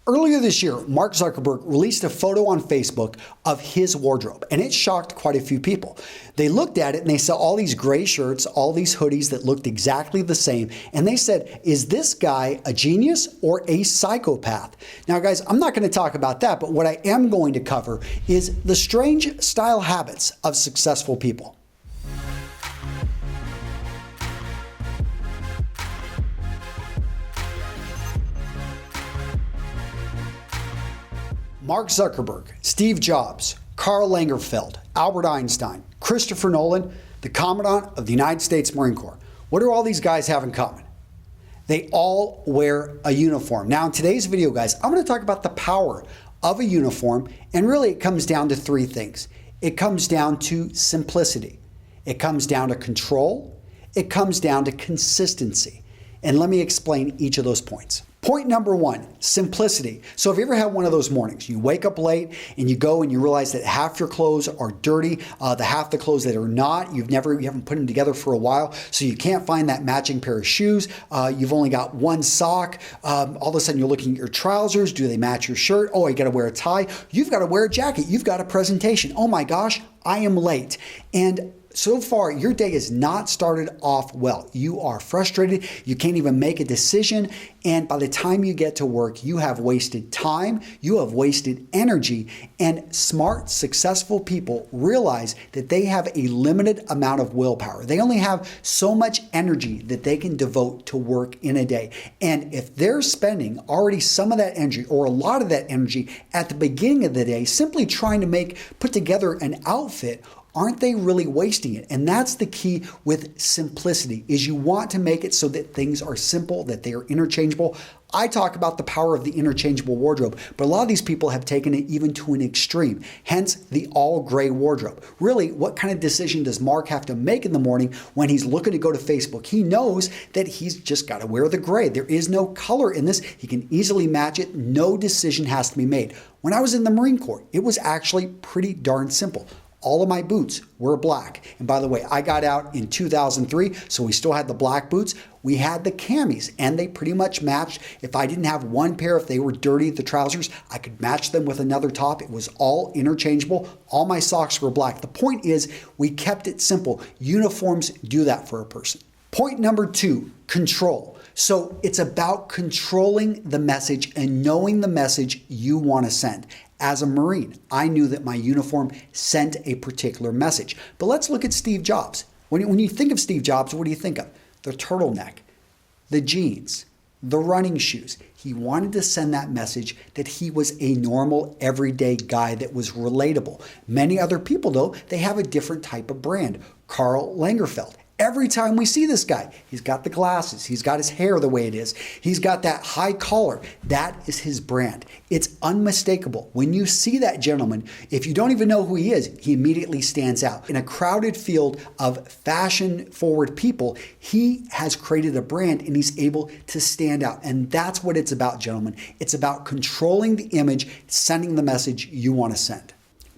Earlier this year, Mark Zuckerberg released a photo on Facebook of his wardrobe, and it shocked quite a few people. They looked at it and they saw all these gray shirts, all these hoodies that looked exactly the same, and they said, is this guy a genius or a psychopath? Now guys, I'm not going to talk about that, but what I am going to cover is the strange style habits of successful people. Mark Zuckerberg, Steve Jobs, Karl Lagerfeld, Albert Einstein, Christopher Nolan, the Commandant of the United States Marine Corps. What do all these guys have in common? They all wear a uniform. Now in today's video, guys, I'm going to talk about the power of a uniform, and really it comes down to three things. It comes down to simplicity. It comes down to control. It comes down to consistency. And let me explain each of those points. Point number one, simplicity. So have you ever had one of those mornings? You wake up late and you go and you realize that half your clothes are dirty, the half the clothes that are not, you haven't put them together for a while, so you can't find that matching pair of shoes. You've only got one sock. All of a sudden you're looking at your trousers. Do they match your shirt? Oh, I got to wear a tie. You've got to wear a jacket. You've got a presentation. Oh my gosh, I am late. And so far, your day has not started off well. You are frustrated. You can't even make a decision. And by the time you get to work, you have wasted time. You have wasted energy. And smart, successful people realize that they have a limited amount of willpower. They only have so much energy that they can devote to work in a day. And if they're spending already some of that energy or a lot of that energy at the beginning of the day simply trying to put together an outfit, aren't they really wasting it? And that's the key with simplicity, is you want to make it so that things are simple, that they are interchangeable. I talk about the power of the interchangeable wardrobe, but a lot of these people have taken it even to an extreme, hence the all gray wardrobe. Really, what kind of decision does Mark have to make in the morning when he's looking to go to Facebook? He knows that he's just got to wear the gray. There is no color in this. He can easily match it. No decision has to be made. When I was in the Marine Corps, it was actually pretty darn simple. All of my boots were black. And by the way, I got out in 2003, so we still had the black boots. We had the camis, and they pretty much matched. If I didn't have one pair, if they were dirty, the trousers, I could match them with another top. It was all interchangeable. All my socks were black. The point is, we kept it simple. Uniforms do that for a person. Point number two, control. So it's about controlling the message and knowing the message you want to send. As a Marine, I knew that my uniform sent a particular message. But let's look at Steve Jobs. When you think of Steve Jobs, what do you think of? The turtleneck, the jeans, the running shoes. He wanted to send that message that he was a normal, everyday guy that was relatable. Many other people, though, they have a different type of brand. Karl Lagerfeld. Every time we see this guy, he's got the glasses, he's got his hair the way it is, he's got that high collar. That is his brand. It's unmistakable. When you see that gentleman, if you don't even know who he is, he immediately stands out. In a crowded field of fashion-forward people, he has created a brand and he's able to stand out. And that's what it's about, gentlemen. It's about controlling the image, sending the message you want to send.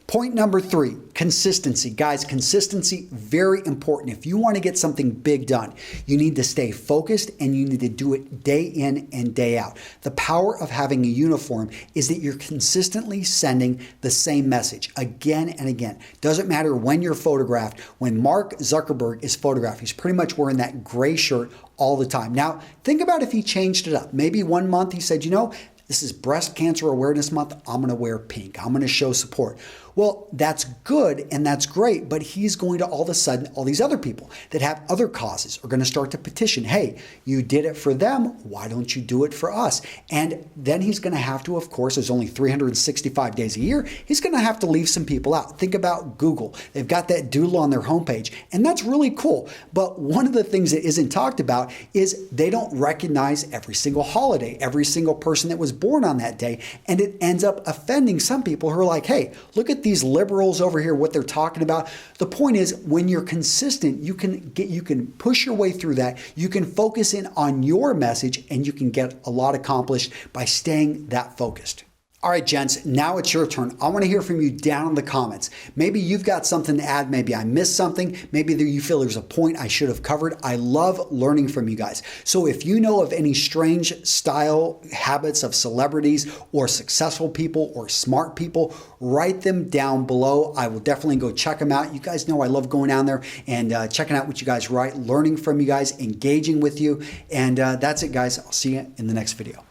Point number three, consistency. Guys, consistency, very important. If you want to get something big done, you need to stay focused and you need to do it day in and day out. The power of having a uniform is that you're consistently sending the same message again and again. Doesn't matter when you're photographed. When Mark Zuckerberg is photographed, he's pretty much wearing that gray shirt all the time. Now, think about if he changed it up. Maybe one month he said, you know, this is Breast Cancer Awareness Month. I'm going to wear pink. I'm going to show support. Well, that's good and that's great, but he's going to all of a sudden, all these other people that have other causes are going to start to petition. Hey, you did it for them. Why don't you do it for us? And then he's going to have to, of course, there's only 365 days a year. He's going to have to leave some people out. Think about Google. They've got that doodle on their homepage, and that's really cool. But one of the things that isn't talked about is they don't recognize every single holiday, every single person that was born on that day, and it ends up offending some people who are like, hey, look at these liberals over here, what they're talking about. The point is, when you're consistent, you can push your way through that. You can focus in on your message and you can get a lot accomplished by staying that focused. All right, gents, now it's your turn. I want to hear from you down in the comments. Maybe you've got something to add. Maybe I missed something. Maybe you feel there's a point I should have covered. I love learning from you guys. So if you know of any strange style habits of celebrities or successful people or smart people, write them down below. I will definitely go check them out. You guys know I love going down there and checking out what you guys write, learning from you guys, engaging with you. And that's it, guys. I'll see you in the next video.